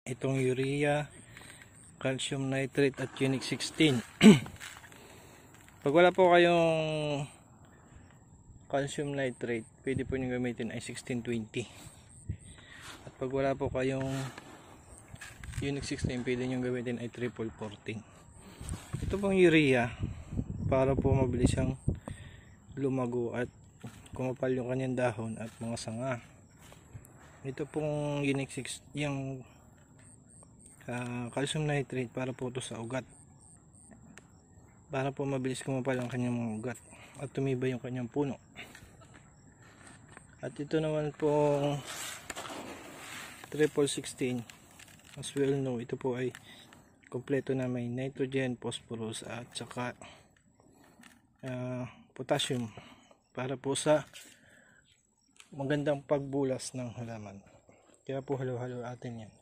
itong urea, calcium nitrate at unique 16. Pag wala po kayong calcium nitrate, pwede po nyo gamitin ay 1620. At pag wala po kayong unique 16, pwede nyo gamitin ay 3414. Ito pong urea, para po mabilis siyang lumago at kumapal yung kanyang dahon at mga sanga. Ito pong unique 6, yung calcium nitrate, para po ito sa ugat, para po mabilis kumapal ang kanyang mga ugat at tumibay yung kanyang puno. At ito naman pong 3416, as well know, ito po ay kompleto na may nitrogen, phosphorus at saka potassium, para po sa magandang pagbulas ng halaman. Kaya po halo-halo atin yan.